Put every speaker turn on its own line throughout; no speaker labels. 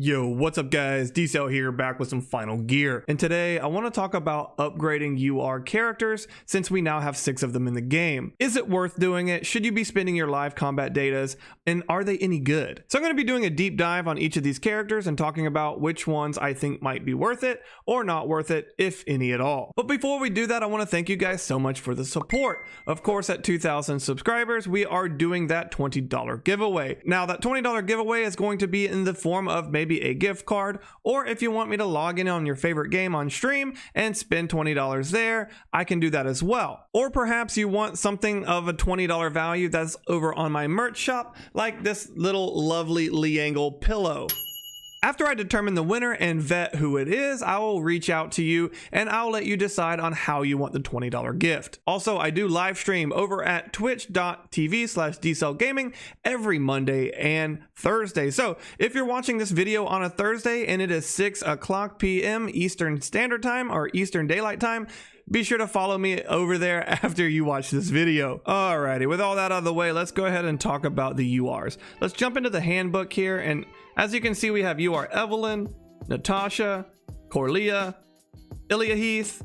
Yo, what's up guys? d-cell here, back with some final gear. And today I want to talk about upgrading UR characters since we now have 6 of them in the game. Is it worth doing it? Should you be spending your live combat datas? And are they any good? So I'm going to be doing a deep dive on each of these characters and talking about which ones I think might be worth it or not worth it, if any at all. But before we do that, I want to thank you guys so much for the support. Of course, at 2,000 subscribers, we are doing that $20 giveaway. Now that $20 giveaway is going to be in the form of maybe a gift card, or if you want me to log in on your favorite game on stream and spend $20 there, I can do that as well. Or perhaps you want something of a $20 value that's over on my merch shop, like this little lovely Liangle pillow. After I determine the winner and vet who it is, I will reach out to you and I'll let you decide on how you want the $20 gift. Also, I do live stream over at twitch.tv/d-cellgaming every Monday and Thursday. So if you're watching this video on a Thursday and it is 6:00 p.m. Eastern Standard Time or Eastern Daylight Time, be sure to follow me over there after you watch this video. Alrighty, with all that out of the way, let's go ahead and talk about the URs. Let's jump into the handbook here, and as you can see, we have UR Evelynn, Natasha, Coreleah, Evelynn,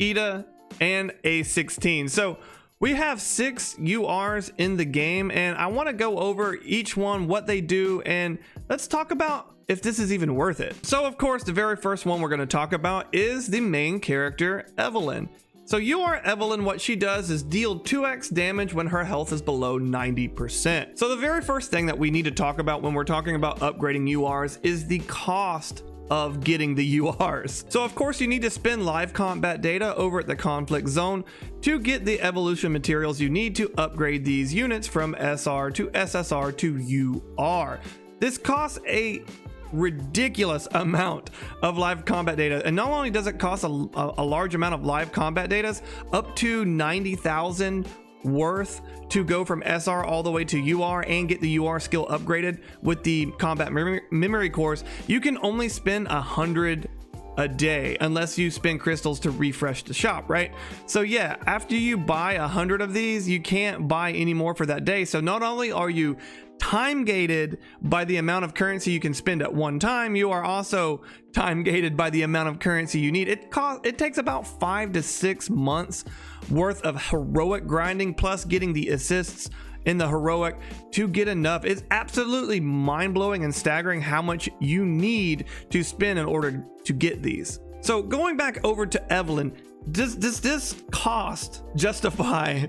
Aita, and A16. So we have 6 URs in the game, and I want to go over each one, what they do, and let's talk about if this is even worth it. So of course, the very first one we're going to talk about is the main character, Evelynn. So UR Evelynn, what she does is deal 2x damage when her health is below 90%. So the very first thing that we need to talk about when we're talking about upgrading URs is the cost of getting the URs. So of course you need to spend live combat data over at the conflict zone to get the evolution materials you need to upgrade these units from SR to SSR to UR. This costs a ridiculous amount of live combat data, and not only does it cost a large amount of live combat data, up to 90,000 worth to go from SR all the way to UR and get the UR skill upgraded with the combat memory cores. You can only spend 100 a day unless you spend crystals to refresh the shop, right? So yeah, after you buy 100 of these, you can't buy any more for that day. So not only are you time gated by the amount of currency you can spend at one time, you are also time gated by the amount of currency you need. It takes about 5 to 6 months worth of heroic grinding plus getting the assists in the heroic to get enough. It's absolutely mind-blowing and staggering how much you need to spend in order to get these. So going back over to Evelynn, does this cost justify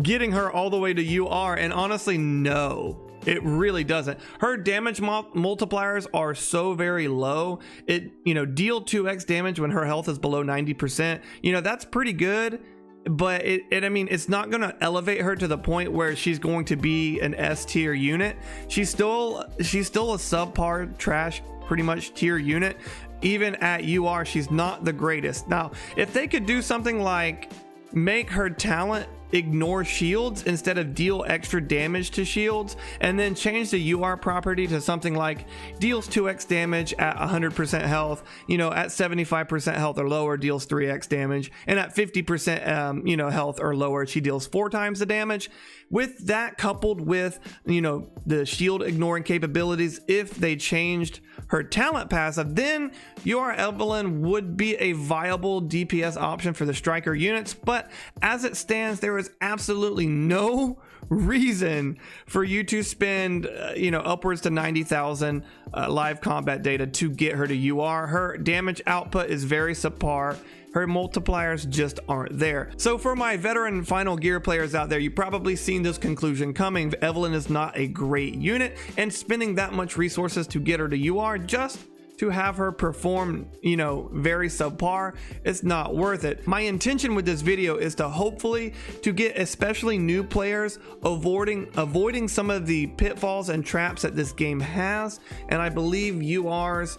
getting her all the way to UR? And honestly, no. It really doesn't. Her damage multipliers are so very low. It, deal 2x damage when her health is below 90%. That's pretty good, but I mean, it's not going to elevate her to the point where she's going to be an S tier unit. She's still a subpar trash, pretty much tier unit. Even at UR, she's not the greatest. Now, if they could do something like make her talent ignore shields instead of deal extra damage to shields, and then change the UR property to something like deals 2x damage at 100% health, at 75% health or lower deals 3x damage, and at 50% health or lower she deals 4 times the damage. With that coupled with the shield ignoring capabilities, if they changed her talent passive, then UR Evelynn would be a viable DPS option for the striker units. But as it stands, there is absolutely no reason for you to spend upwards to 90,000 live combat data to get her to UR. Her damage output is very subpar. Her multipliers just aren't there. So for my veteran final gear players out there, you've probably seen this conclusion coming. Evelynn is not a great unit, and spending that much resources to get her to UR just to have her perform, very subpar, it's not worth it. My intention with this video is to hopefully to get especially new players avoiding some of the pitfalls and traps that this game has, and I believe URs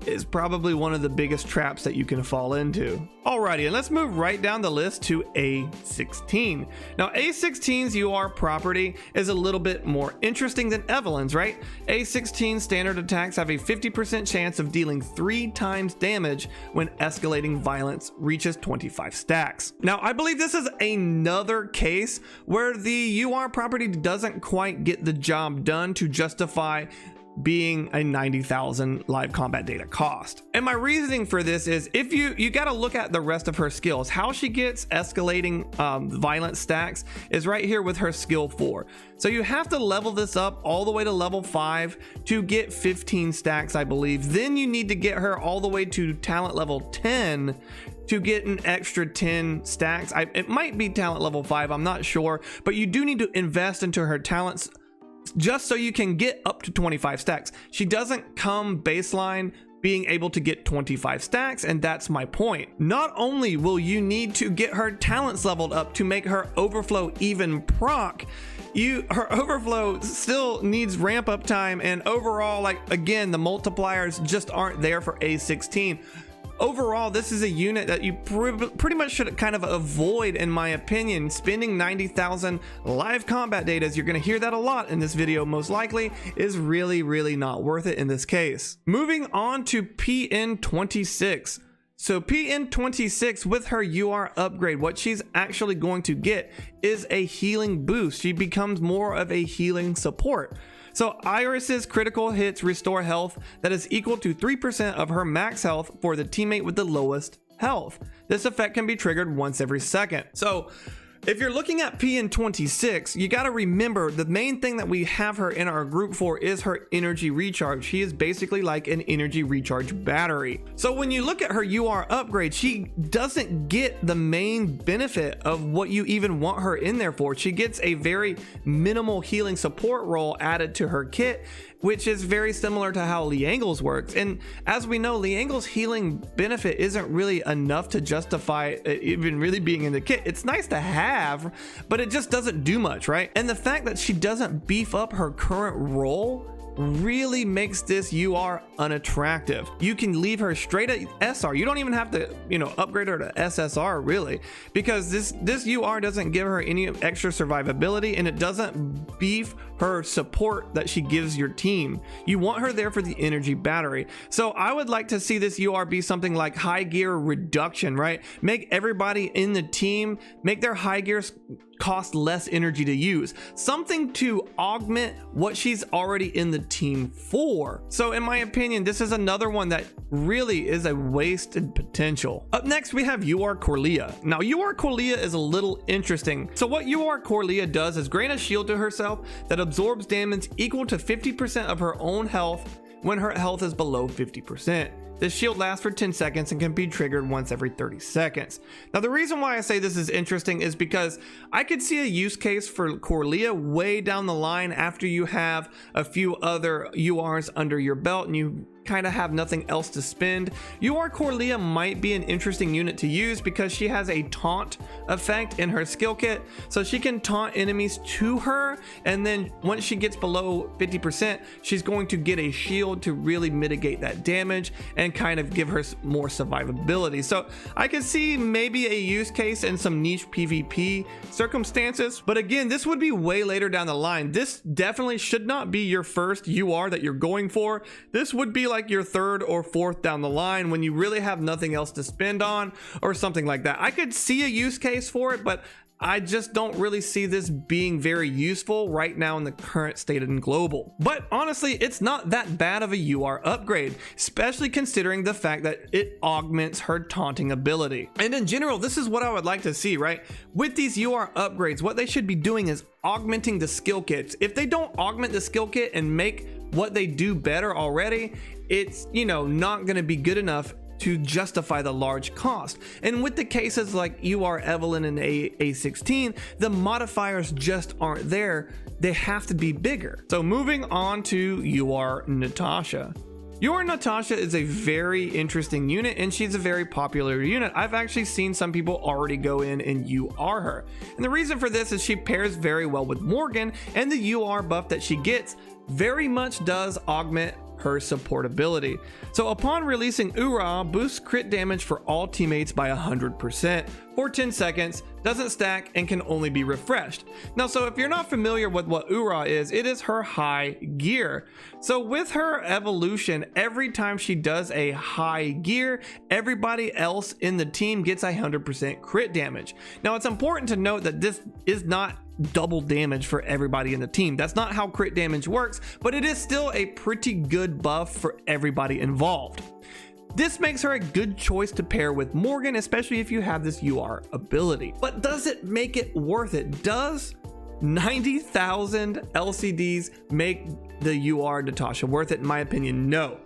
is probably one of the biggest traps that you can fall into. Alrighty, and let's move right down the list to A16. Now A16's UR property is a little bit more interesting than Evelynn's, right? A16 standard attacks have a 50% chance of dealing 3 times damage when escalating violence reaches 25 stacks. Now I believe this is another case where the UR property doesn't quite get the job done to justify being a 90,000 live combat data cost. And my reasoning for this is, if you got to look at the rest of her skills. How she gets escalating violent stacks is right here with her skill 4. So you have to level this up all the way to level 5 to get 15 stacks, I believe. Then you need to get her all the way to talent level 10 to get an extra 10 stacks. It might be talent level 5, I'm not sure, but you do need to invest into her talents just so you can get up to 25 stacks. She doesn't come baseline being able to get 25 stacks, and that's my point. Not only will you need to get her talents leveled up to make her overflow even proc, her overflow still needs ramp up time, and overall, like, again, the multipliers just aren't there for A16. Overall, this is a unit that you pretty much should kind of avoid, in my opinion. Spending 90,000 live combat data, you're going to hear that a lot in this video most likely, is really not worth it in this case. Moving on to PN26. So PN26, with her UR upgrade, what she's actually going to get is a healing boost. She becomes more of a healing support. So Iris's critical hits restore health that is equal to 3% of her max health for the teammate with the lowest health. This effect can be triggered once every second. So if you're looking at PN26, you got to remember the main thing that we have her in our group for is her energy recharge. She is basically like an energy recharge battery. So when you look at her UR upgrade, she doesn't get the main benefit of what you even want her in there for. She gets a very minimal healing support role added to her kit, which is very similar to how Liangle's works. And as we know, Liangle's healing benefit isn't really enough to justify it even really being in the kit. It's nice to have, but it just doesn't do much, right? And the fact that she doesn't beef up her current role really makes this UR unattractive. You can leave her straight at SR. You don't even have to, upgrade her to SSR really, because this UR doesn't give her any extra survivability, and it doesn't beef her support that she gives your team. You want her there for the energy battery. So I would like to see this UR be something like high gear reduction, right? Make everybody in the team, make their high gears cost less energy to use, something to augment what she's already in the team for. So in my opinion, this is another one that really is a wasted potential. Up next, we have UR Coreleah. Now UR Coreleah is a little interesting. So what UR Coreleah does is grant a shield to herself that absorbs damage equal to 50% of her own health when her health is below 50%. This shield lasts for 10 seconds and can be triggered once every 30 seconds. Now, the reason why I say this is interesting is because I could see a use case for Coreleah way down the line after you have a few other URs under your belt and you kind of have nothing else to spend. UR Coreleah might be an interesting unit to use because she has a taunt effect in her skill kit, so she can taunt enemies to her, and then once she gets below 50%, she's going to get a shield to really mitigate that damage and kind of give her more survivability. So I could see maybe a use case in some niche PvP circumstances, but again, this would be way later down the line. This definitely should not be your first UR that you're going for. This would be like your third or fourth down the line when you really have nothing else to spend on or something like that. I could see a use case for it, but I just don't really see this being very useful right now in the current state in global. But honestly, it's not that bad of a UR upgrade, especially considering the fact that it augments her taunting ability. And in general, this is what I would like to see, right? With these UR upgrades, what they should be doing is augmenting the skill kits. If they don't augment the skill kit and make what they do better already, it's not going to be good enough to justify the large cost. And with the cases like UR Evelynn and A16, the modifiers just aren't there. They have to be bigger. So moving on to UR Natasha. UR Natasha is a very interesting unit, and she's a very popular unit. I've actually seen some people already go in and UR her. And the reason for this is she pairs very well with Morgan, and the UR buff that she gets very much does augment her support ability. So upon releasing Ura, boosts crit damage for all teammates by 100% for 10 seconds, doesn't stack, and can only be refreshed. Now, so if you're not familiar with what Ura is, it is her high gear. So with her evolution, every time she does a high gear, everybody else in the team gets 100% crit damage. Now, it's important to note that this is not double damage for everybody in the team. That's not how crit damage works, but it is still a pretty good buff for everybody involved. This makes her a good choice to pair with Morgan, especially if you have this UR ability. But does it make it worth it? Does 90,000 LCDs make the UR Natasha worth it? In my opinion, no.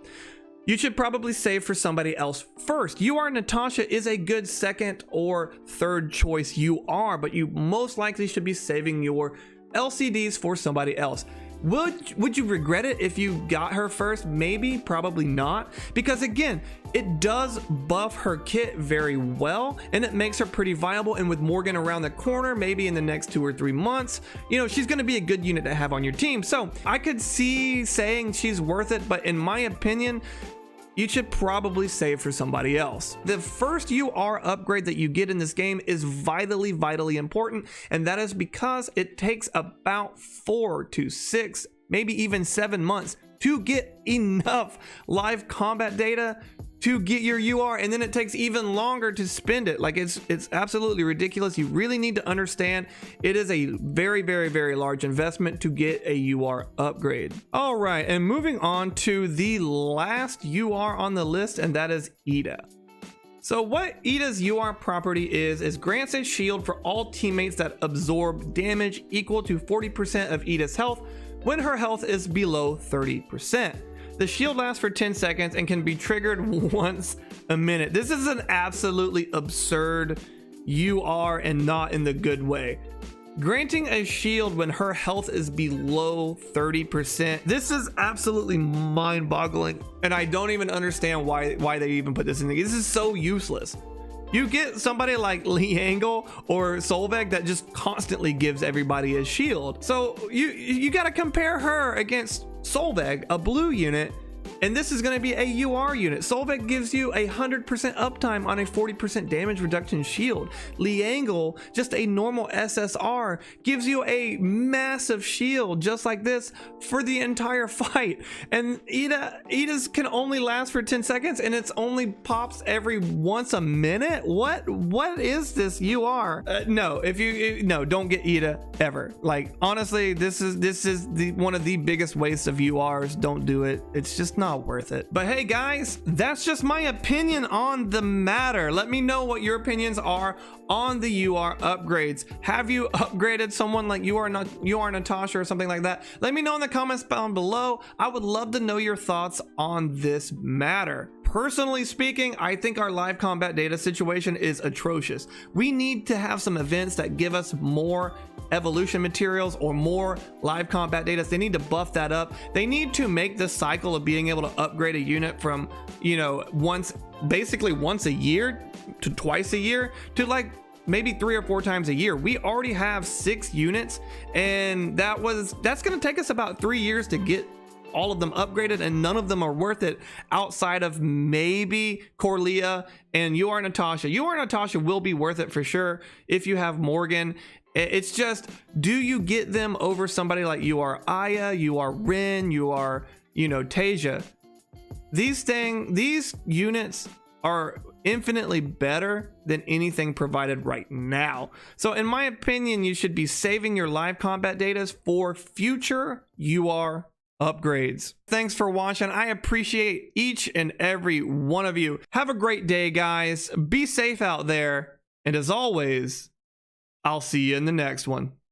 You should probably save for somebody else first. UR Natasha is a good second or third choice UR, but you most likely should be saving your LCDs for somebody else. Would you regret it if you got her first? Maybe, probably not, because again, it does buff her kit very well and it makes her pretty viable. And with Morgan around the corner, maybe in the next 2 or 3 months, you know, she's going to be a good unit to have on your team. So I could see saying she's worth it, but in my opinion, you should probably save for somebody else. The first UR upgrade that you get in this game is vitally important, and that is because it takes about 4 to 6, maybe even 7 months to get enough live combat data to get your UR, and then it takes even longer to spend it. Like it's absolutely ridiculous. You really need to understand it is a very large investment to get a UR upgrade. All right, and moving on to the last UR on the list, and that is Aita. So what Aita's UR property is grants a shield for all teammates that absorb damage equal to 40% of Aita's health when her health is below 30%. The shield lasts for 10 seconds and can be triggered once a minute. This is an absolutely absurd UR and not in the good way. Granting a shield when her health is below 30%. This is absolutely mind-boggling, and I don't even understand why they even put this in. This is so useless. You get somebody like Liangle or Solveig that just constantly gives everybody a shield. So you got to compare her against Solveig, a blue unit, and this is going to be a UR unit. Solveig gives you 100% uptime on a 40% damage reduction shield. Liangle, just a normal SSR, gives you a massive shield just like this for the entire fight. And Aita's can only last for 10 seconds and it's only pops every once a minute. What is this UR? No, no, don't get Aita ever. Like honestly, this is one of the biggest wastes of URs. Don't do it. It's just not worth it. But hey guys, that's just my opinion on the matter. Let me know what your opinions are on the UR upgrades. Have you upgraded someone like UR Natasha or something like that? Let me know in the comments down below. I would love to know your thoughts on this matter. Personally speaking, I think our live combat data situation is atrocious. We need to have some events that give us more evolution materials or more live combat data. They need to buff that up. They need to make the cycle of being able to upgrade a unit from, you know, basically once a year to twice a year to like maybe 3 or 4 times a year. We already have 6 units, and that's going to take us about 3 years to get all of them upgraded, and none of them are worth it outside of maybe Coreleah and UR Natasha. UR Natasha will be worth it for sure if you have Morgan. It's just, do you get them over somebody like UR Aya, UR Ren, UR, Tasia? These units are infinitely better than anything provided right now. So in my opinion, you should be saving your live combat data for future UR upgrades. Thanks for watching. I appreciate each and every one of you. Have a great day, guys. Be safe out there. And as always, I'll see you in the next one.